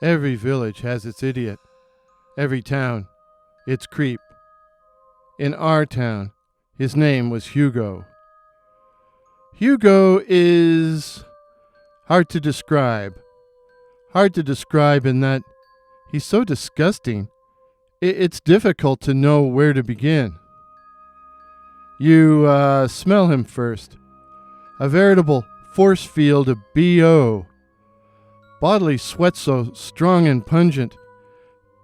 Every village has its idiot. Every town, its creep. In our town, his name was Hugo. Hugo is hard to describe. Hard to describe in that he's so disgusting, it's difficult to know where to begin. You smell him first. A veritable force field of BO. Bodily sweat so strong and pungent,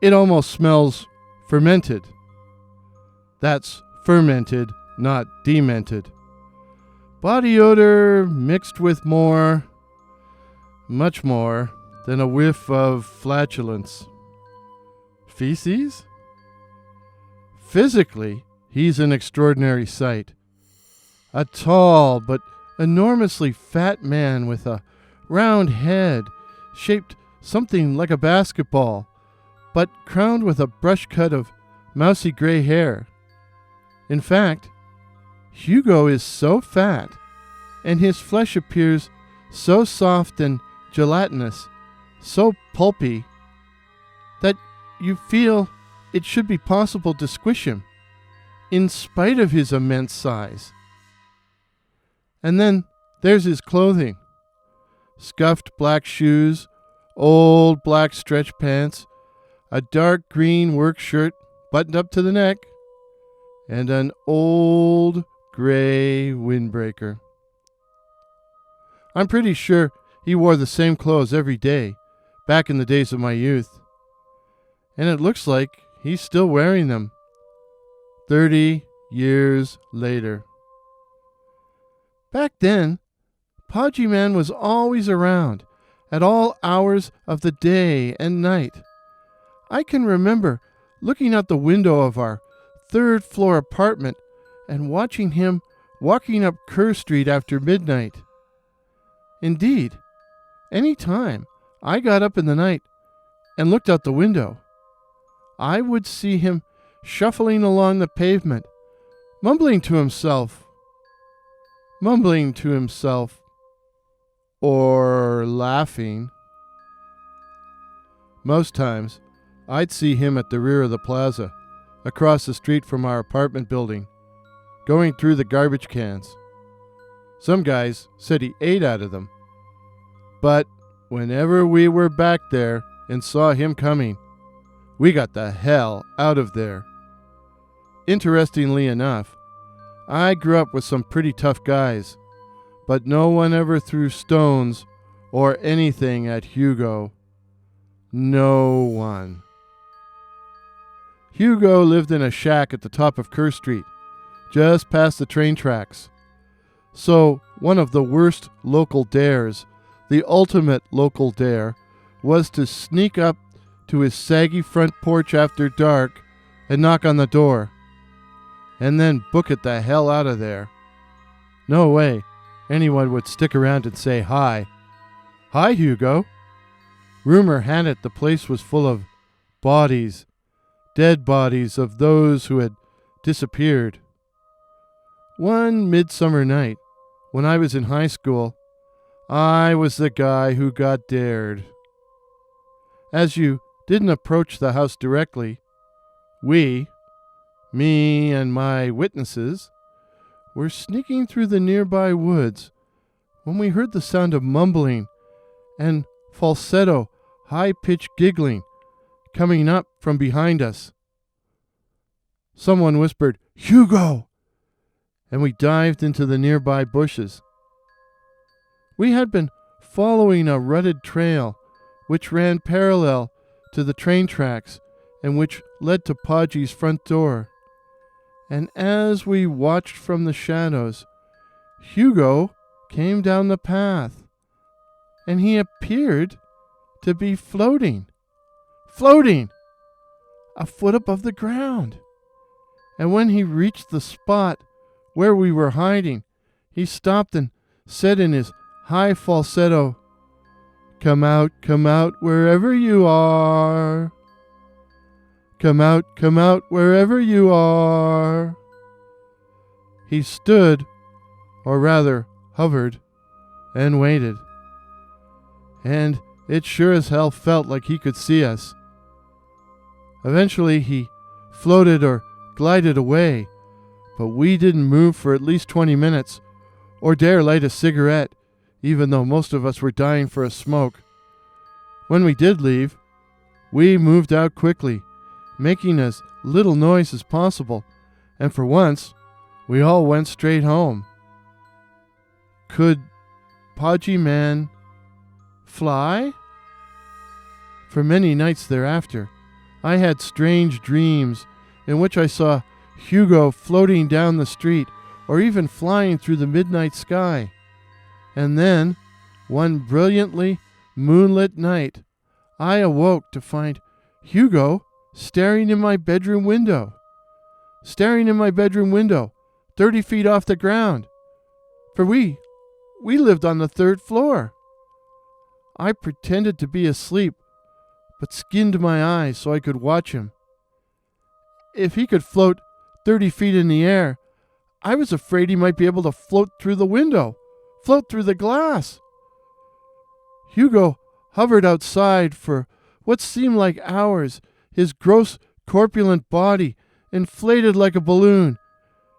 it almost smells fermented. That's fermented, not demented. Body odor mixed with much more, than a whiff of flatulence. Feces? Physically, he's an extraordinary sight. A tall but enormously fat man with a round head shaped something like a basketball, but crowned with a brush cut of mousy gray hair. In fact, Hugo is so fat, and his flesh appears so soft and gelatinous, so pulpy, that you feel it should be possible to squish him, in spite of his immense size. And then there's his clothing. Scuffed black shoes, old black stretch pants, a dark green work shirt buttoned up to the neck, and an old gray windbreaker. I'm pretty sure he wore the same clothes every day, back in the days of my youth. And it looks like he's still wearing them, 30 years later. Back then, Podgyman was always around, at all hours of the day and night. I can remember looking out the window of our third-floor apartment and watching him walking up Kerr Street after midnight. Indeed, any time I got up in the night and looked out the window, I would see him shuffling along the pavement, mumbling to himself, or laughing. Most times, I'd see him at the rear of the plaza, across the street from our apartment building, going through the garbage cans. Some guys said he ate out of them. But whenever we were back there and saw him coming, we got the hell out of there. Interestingly enough, I grew up with some pretty tough guys, but no one ever threw stones or anything at Hugo. No one. Hugo lived in a shack at the top of Kerr Street, just past the train tracks. So one of the worst local dares, the ultimate local dare, was to sneak up to his saggy front porch after dark and knock on the door, and then book it the hell out of there. No way anyone would stick around and say hi. Hi, Hugo. Rumor had it the place was full of bodies, dead bodies of those who had disappeared. One midsummer night, when I was in high school, I was the guy who got dared. As you didn't approach the house directly, we, me and my witnesses, were sneaking through the nearby woods when we heard the sound of mumbling and falsetto, high-pitched giggling coming up from behind us. Someone whispered, "Hugo!" and we dived into the nearby bushes. We had been following a rutted trail which ran parallel to the train tracks and which led to Podgy's front door. And as we watched from the shadows, Hugo came down the path, and he appeared to be floating, a foot above the ground. And when he reached the spot where we were hiding, he stopped and said in his high falsetto, come out, wherever you are. Come out, wherever you are." He stood, or rather hovered, and waited. And It sure as hell felt like he could see us. Eventually he floated or glided away, but we didn't move for at least 20 minutes or dare light a cigarette, even though most of us were dying for a smoke. When we did leave, we moved out quickly, making as little noise as possible, and for once, we all went straight home. Could Podgyman fly? For many nights thereafter, I had strange dreams in which I saw Hugo floating down the street or even flying through the midnight sky. And then, one brilliantly moonlit night, I awoke to find Hugo staring in my bedroom window. 30 feet off the ground. For we lived on the 3rd floor. I pretended to be asleep, but skinned my eyes so I could watch him. If he could float 30 feet in the air, I was afraid he might be able to float through the window, float through the glass. Hugo hovered outside for what seemed like hours, his gross, corpulent body inflated like a balloon,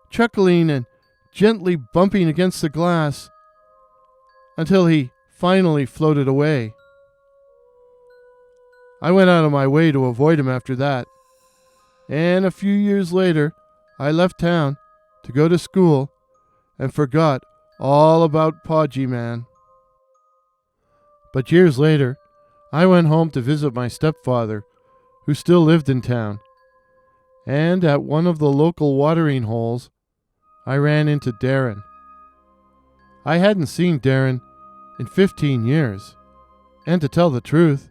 chuckling and gently bumping against the glass, until he finally floated away. I went out of my way to avoid him after that, and a few years later, I left town to go to school and forgot all about Podgyman. But years later, I went home to visit my stepfather, who still lived in town, and at one of the local watering holes, I ran into Darren. I hadn't seen Darren in 15 years, and to tell the truth,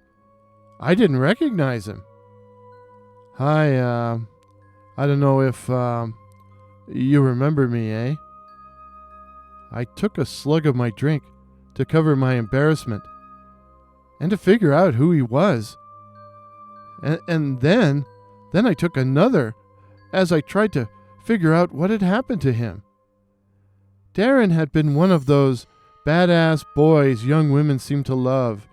I didn't recognize him. I don't know if you remember me, eh? I took a slug of my drink to cover my embarrassment and to figure out who he was. And then I took another as I tried to figure out what had happened to him. Darren had been one of those badass boys young women seem to love.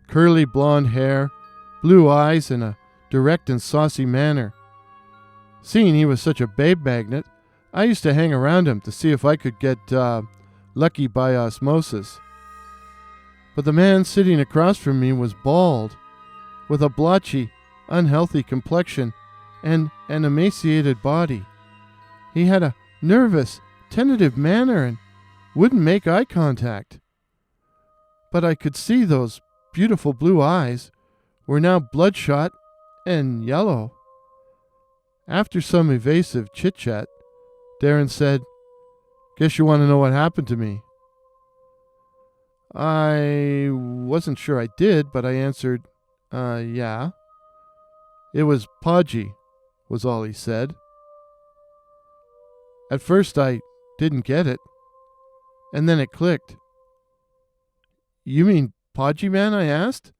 Curly blonde hair, blue eyes, and a direct and saucy manner. Seeing he was such a babe magnet, I used to hang around him to see if I could get lucky by osmosis. But the man sitting across from me was bald, with a blotchy, unhealthy complexion and an emaciated body. He had a nervous, tentative manner and wouldn't make eye contact. But I could see those beautiful blue eyes were now bloodshot and yellow. After some evasive chit-chat, Darren said, "Guess you want to know what happened to me." I wasn't sure I did, but I answered, yeah. It was Podgy, was all he said. At first I didn't get it, and then it clicked. "You mean Podgyman?" I asked.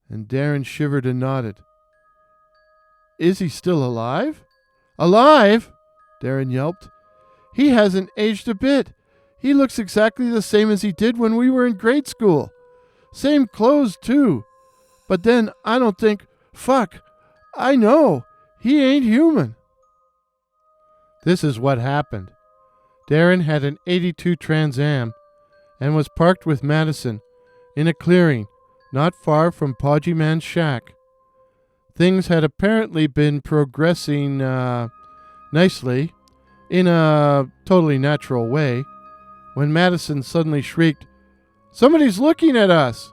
And Darren shivered and nodded. "Is he still alive?" "Alive?" Darren yelped. "He hasn't aged a bit. He looks exactly the same as he did when we were in grade school. Same clothes, too. But then I don't think, fuck, I know, he ain't human." This is what happened. Darren had an 82 Trans Am and was parked with Madison in a clearing not far from Podgyman's shack. Things had apparently been progressing nicely in a totally natural way when Madison suddenly shrieked, "Somebody's looking at us!"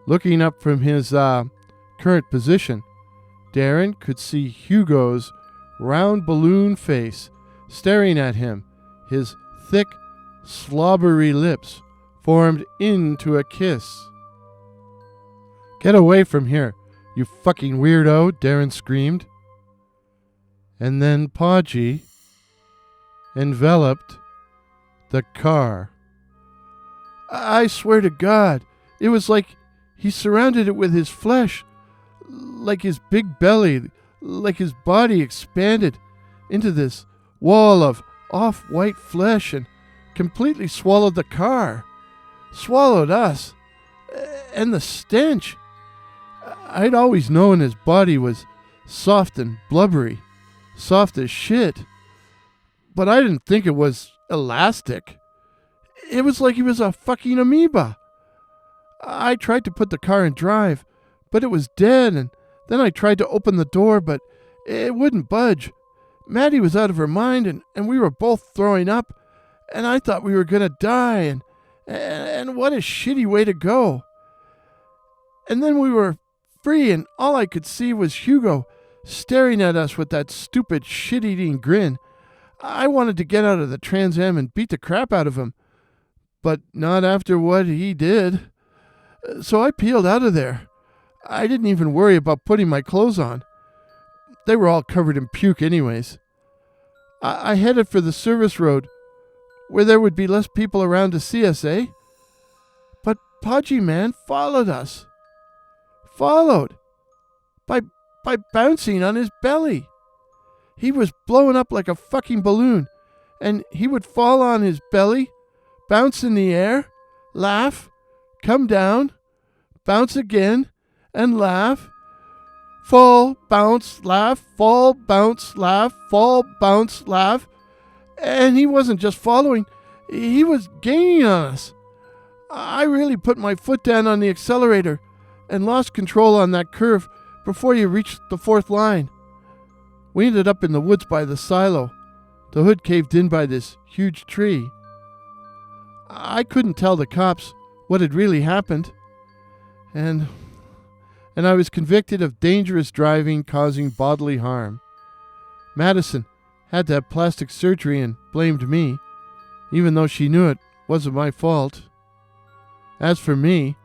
Looking up from his current position, Darren could see Hugo's round balloon face staring at him, his thick, slobbery lips formed into a kiss. "Get away from here, you fucking weirdo," Darren screamed. And then Podgy enveloped the car. I swear to God, it was like he surrounded it with his flesh, like his big belly, like his body expanded into this wall of off-white flesh and completely swallowed the car, swallowed us, And the stench. I'd always known his body was soft and blubbery, soft as shit. But I didn't think it was elastic. It was like he was a fucking amoeba. I tried to put the car in drive, but it was dead, and then I tried to open the door, but it wouldn't budge. Maddie was out of her mind, and we were both throwing up, and I thought we were going to die, and what a shitty way to go. And then we were free, and all I could see was Hugo staring at us with that stupid shit-eating grin. I wanted to get out of the Trans Am and beat the crap out of him, but not after what he did. So I peeled out of there. I didn't even worry about putting my clothes on. They were all covered in puke anyways. I headed for the service road, where there would be less people around to see us, eh? But Podgyman followed us. Followed. By bouncing on his belly. He was blowing up like a fucking balloon, and he would fall on his belly, bounce in the air, laugh, come down, bounce again, and laugh. Fall, bounce, laugh, fall, bounce, laugh, fall, bounce, laugh. And he wasn't just following, he was gaining on us. I really put my foot down on the accelerator and lost control on that curve before you reached the fourth line. We ended up in the woods by the silo. The hood caved in by this huge tree. I couldn't tell the cops what had really happened. And I was convicted of dangerous driving causing bodily harm. Madison had to have plastic surgery and blamed me, even though she knew it wasn't my fault. As for me,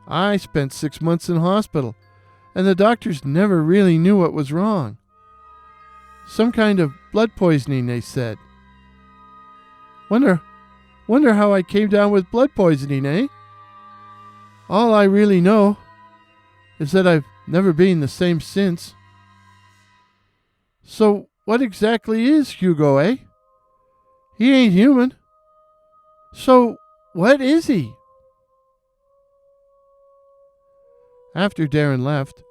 I spent 6 months in hospital, and the doctors never really knew what was wrong. Some kind of blood poisoning, they said. Wonder how I came down with blood poisoning, eh? All I really know is that I've never been the same since. So what exactly is Hugo, eh? He ain't human. So what is he? After Darren left,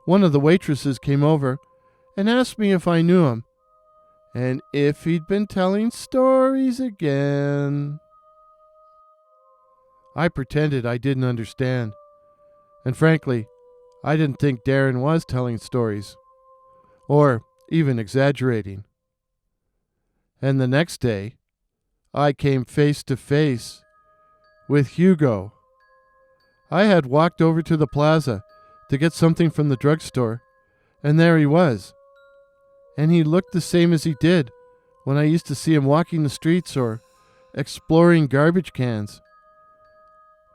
one of the waitresses came over and asked me if I knew him, and if he'd been telling stories again. I pretended I didn't understand, and frankly, I didn't think Darren was telling stories, or even exaggerating. And the next day, I came face to face with Hugo. I had walked over to the plaza to get something from the drugstore, and there he was. And he looked the same as he did when I used to see him walking the streets or exploring garbage cans.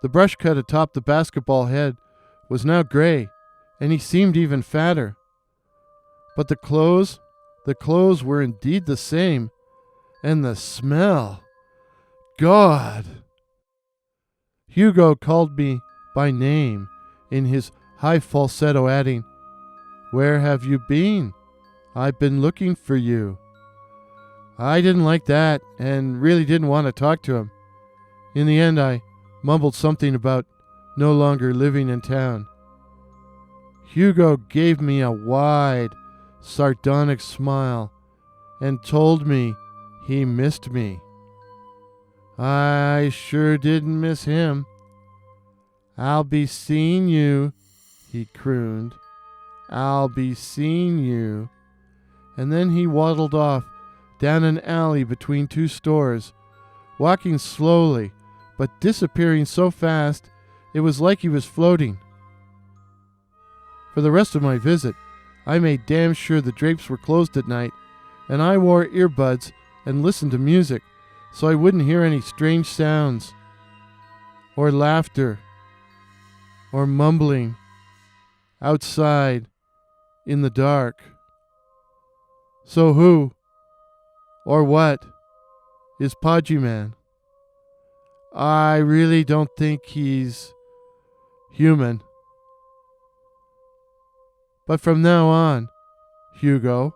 The brush cut atop the basketball head was now gray, and he seemed even fatter. But the clothes were indeed the same, and the smell, God! Hugo called me by name in his high falsetto, adding, "Where have you been? I've been looking for you." I didn't like that and really didn't want to talk to him. In the end, I mumbled something about no longer living in town. Hugo gave me a wide, sardonic smile and told me he missed me. I sure didn't miss him. "I'll be seeing you," he crooned. "I'll be seeing you." And then he waddled off down an alley between two stores, walking slowly, but disappearing so fast it was like he was floating. For the rest of my visit, I made damn sure the drapes were closed at night, and I wore earbuds and listened to music so I wouldn't hear any strange sounds, or laughter, or mumbling outside in the dark. So who, or what, is Podgyman? I really don't think he's human. But from now on, Hugo,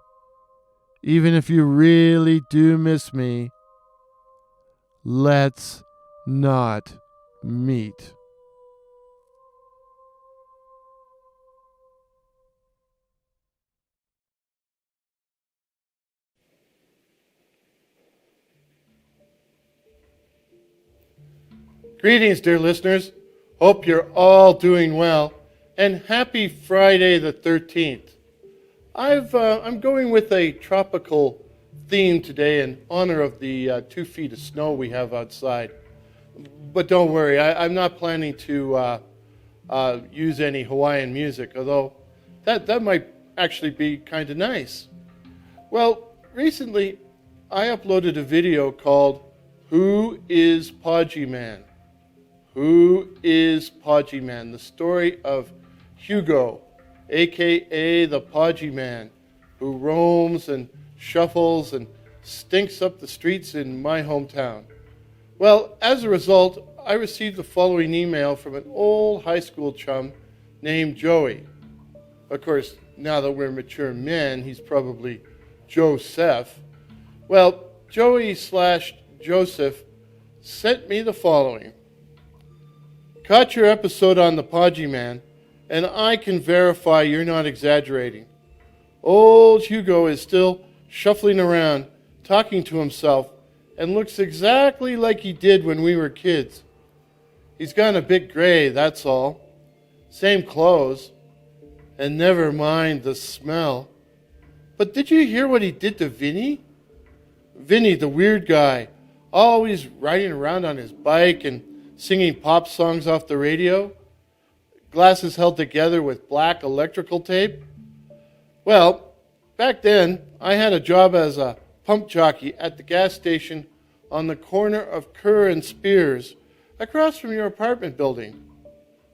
even if you really do miss me, let's not meet. Greetings, dear listeners. Hope you're all doing well, and happy Friday the 13th. I'm going with a tropical theme today in honor of the 2 feet of snow we have outside. But don't worry, I'm not planning to use any Hawaiian music, although that might actually be kind of nice. Well, recently I uploaded a video called Who is Podgyman? Who is Podgyman? The story of Hugo, a.k.a. the Podgyman, who roams and shuffles and stinks up the streets in my hometown. Well, as a result, I received the following email from an old high school chum named Joey. Of course, now that we're mature men, he's probably Joseph. Well, Joey/Joseph sent me the following. Caught your episode on the Podgyman, and I can verify you're not exaggerating. Old Hugo is still shuffling around, talking to himself, and looks exactly like he did when we were kids. He's gone a bit gray, that's all. Same clothes, and never mind the smell. But did you hear what he did to Vinny? Vinny, the weird guy, always riding around on his bike and singing pop songs off the radio, glasses held together with black electrical tape. Well, back then, I had a job as a pump jockey at the gas station on the corner of Kerr and Spears, across from your apartment building.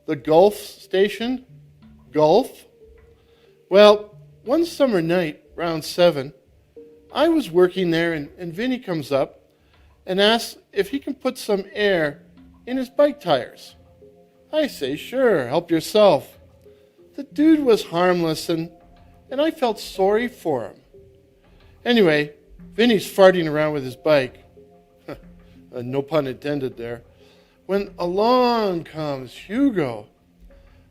The Gulf station? Gulf? Well, one summer night, round 7, I was working there and Vinny comes up and asks if he can put some air in his bike tires. I say, sure, help yourself. The dude was harmless and I felt sorry for him. Anyway, Vinny's farting around with his bike. No pun intended there. When along comes Hugo.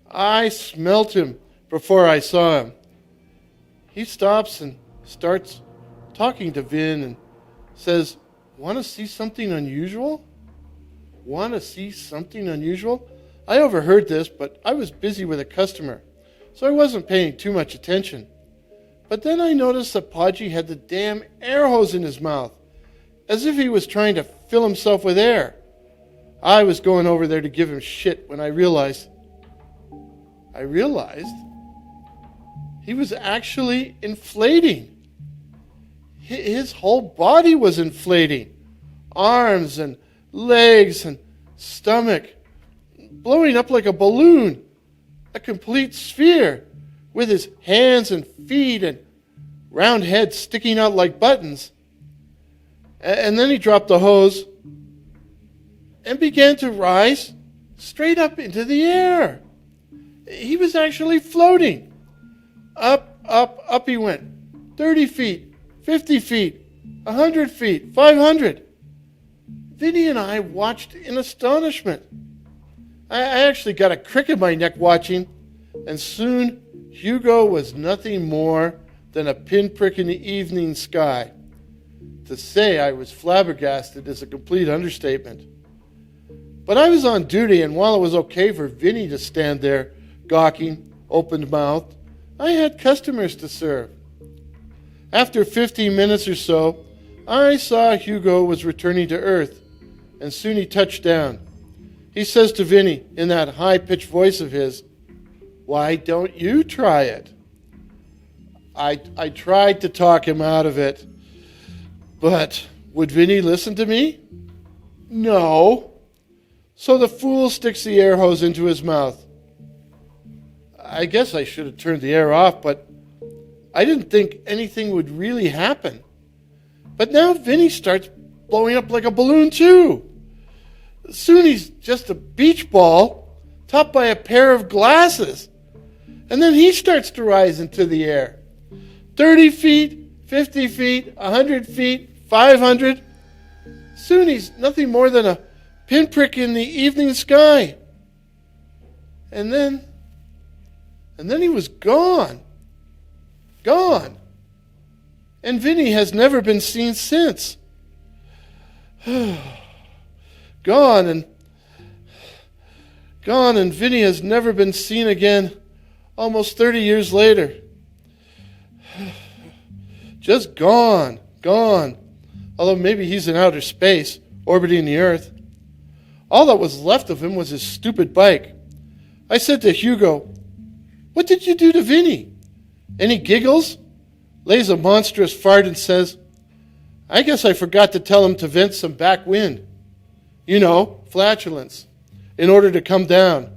I smelt him before I saw him. He stops and starts talking to Vin and says, "Want to see something unusual?" Want to see something unusual? I overheard this, but I was busy with a customer, so I wasn't paying too much attention. But then I noticed that Podgy had the damn air hose in his mouth, as if he was trying to fill himself with air. I was going over there to give him shit when I realized he was actually inflating. His whole body was inflating. Arms and legs and stomach, blowing up like a balloon, a complete sphere, with his hands and feet and round head sticking out like buttons. And then he dropped the hose and began to rise straight up into the air. He was actually floating. Up, up, up he went. 30 feet, 50 feet, 100 feet, 500. Vinny and I watched in astonishment. I actually got a crick in my neck watching, and soon Hugo was nothing more than a pinprick in the evening sky. To say I was flabbergasted is a complete understatement. But I was on duty, and while it was okay for Vinny to stand there, gawking, open-mouthed, I had customers to serve. After 15 minutes or so, I saw Hugo was returning to Earth, and soon he touched down. He says to Vinny in that high-pitched voice of his, "Why don't you try it?" I tried to talk him out of it, but would Vinny listen to me? No. So the fool sticks the air hose into his mouth. I guess I should have turned the air off, but I didn't think anything would really happen. But now Vinny starts blowing up like a balloon too. Soon he's just a beach ball topped by a pair of glasses. And then he starts to rise into the air. 30 feet, 50 feet, 100 feet, 500. Soon he's nothing more than a pinprick in the evening sky. And then he was gone. Gone. And Vinny has never been seen since. Gone, Gone, and Vinny has never been seen again, almost 30 years later. Just gone. Although maybe he's in outer space, orbiting the Earth. All that was left of him was his stupid bike. I said to Hugo, "What did you do to Vinny?" And he giggles, lays a monstrous fart and says, "I guess I forgot to tell him to vent some back wind. You know, flatulence, in order to come down."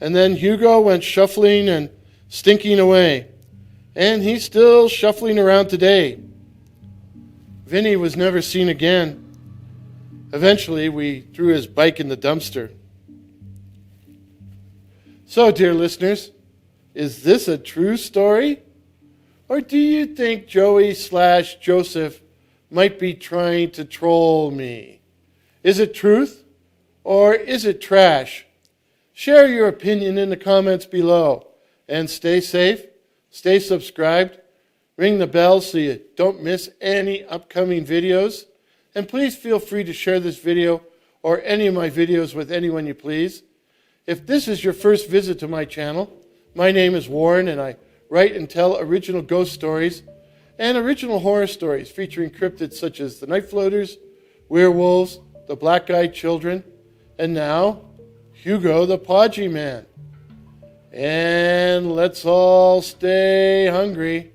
And then Hugo went shuffling and stinking away. And he's still shuffling around today. Vinny was never seen again. Eventually, we threw his bike in the dumpster. So, dear listeners, is this a true story? Or do you think Joey/Joseph might be trying to troll me? Is it truth or is it trash? Share your opinion in the comments below. And stay safe, stay subscribed, ring the bell so you don't miss any upcoming videos. And please feel free to share this video or any of my videos with anyone you please. If this is your first visit to my channel, my name is Warren and I write and tell original ghost stories and original horror stories featuring cryptids such as the Night Floaters, werewolves, the black-eyed children, and now, Hugo the Podgyman. And let's all stay hungry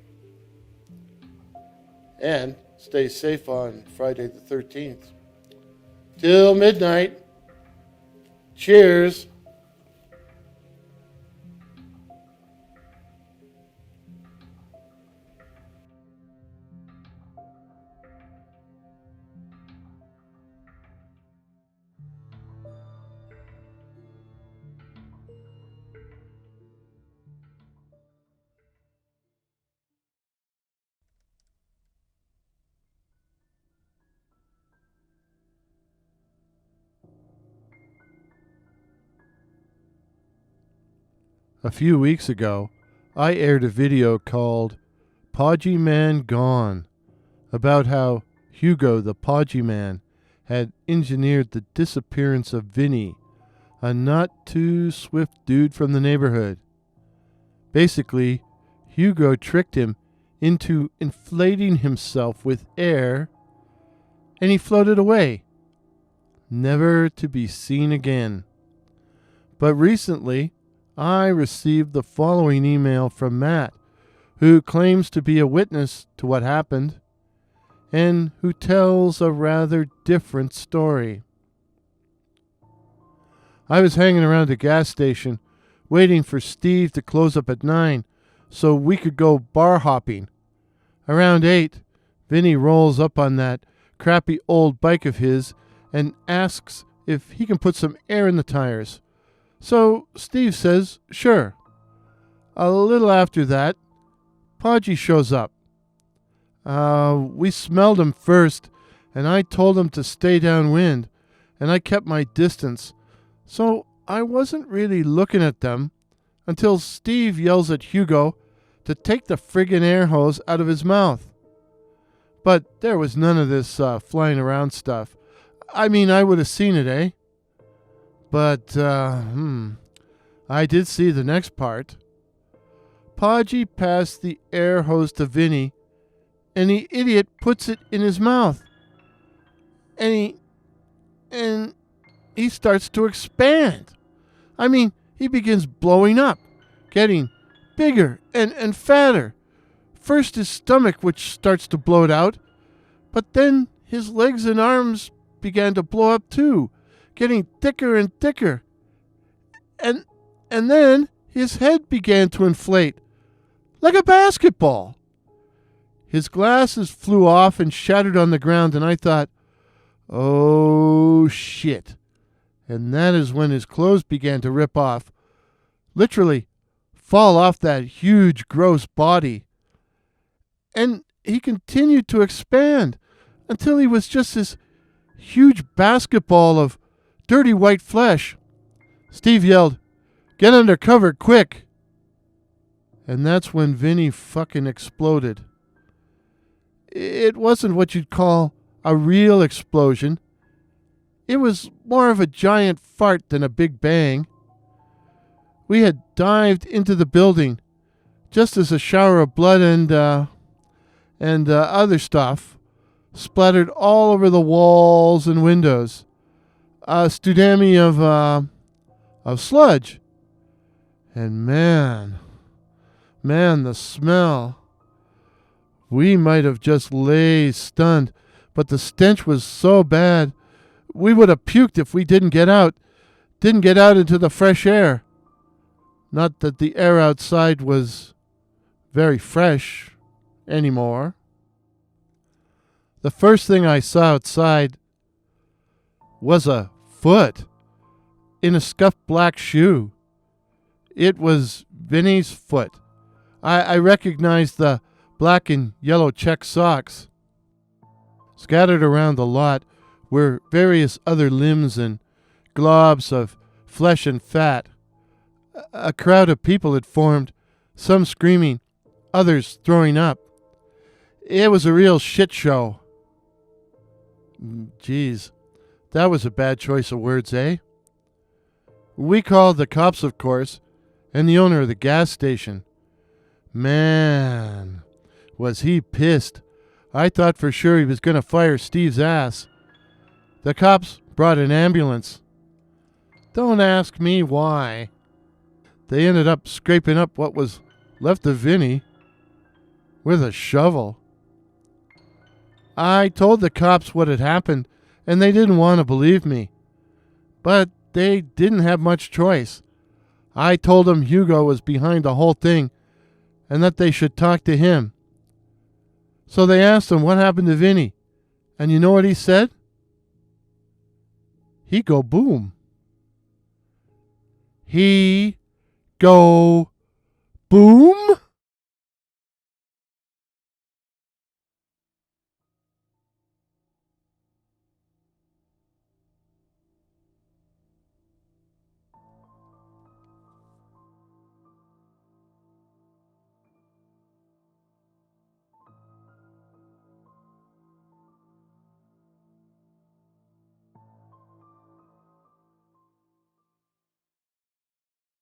and stay safe on Friday the 13th. Till midnight. Cheers. A few weeks ago, I aired a video called Podgyman Gone, about how Hugo the Podgyman had engineered the disappearance of Vinny, a not-too-swift dude from the neighborhood. Basically, Hugo tricked him into inflating himself with air, and he floated away, never to be seen again. But recently, I received the following email from Matt, who claims to be a witness to what happened, and who tells a rather different story. I was hanging around a gas station, waiting for Steve to close up at 9, so we could go bar hopping. Around 8, Vinny rolls up on that crappy old bike of his and asks if he can put some air in the tires. So Steve says, sure. A little after that, Podgy shows up. We smelled him first, and I told him to stay downwind, and I kept my distance. So I wasn't really looking at them until Steve yells at Hugo to take the friggin' air hose out of his mouth. But there was none of this flying around stuff. I mean, I would have seen it, eh? But, I did see the next part. Podgy passed the air hose to Vinny, and the idiot puts it in his mouth. And he starts to expand. I mean, he begins blowing up, getting bigger and fatter. First his stomach, which starts to bloat out, but then his legs and arms began to blow up too, getting thicker and thicker. And then his head began to inflate, like a basketball. His glasses flew off and shattered on the ground, and I thought, oh shit. And that is when his clothes began to rip off, literally fall off that huge, gross body. And he continued to expand until he was just this huge basketball of dirty white flesh. Steve yelled, "Get under cover, quick!" And that's when Vinny fucking exploded. It wasn't what you'd call a real explosion. It was more of a giant fart than a big bang. We had dived into the building just as a shower of blood and other stuff splattered all over the walls and windows. A studami of sludge. And man, the smell. We might have just lay stunned, but the stench was so bad, we would have puked if we didn't get out into the fresh air. Not that the air outside was very fresh anymore. The first thing I saw outside was a foot in a scuffed black shoe. It was Vinny's foot. I recognized the black and yellow check socks. Scattered around the lot were various other limbs and globs of flesh and fat. A crowd of people had formed, some screaming, others throwing up. It was a real shit show. Geez, that was a bad choice of words, eh? We called the cops, of course, and the owner of the gas station. Man, was he pissed. I thought for sure he was going to fire Steve's ass. The cops brought an ambulance. Don't ask me why. They ended up scraping up what was left of Vinny with a shovel. I told the cops what had happened, and they didn't want to believe me. But they didn't have much choice. I told them Hugo was behind the whole thing, and that they should talk to him. So they asked him what happened to Vinny, and you know what he said? He go boom. He go boom?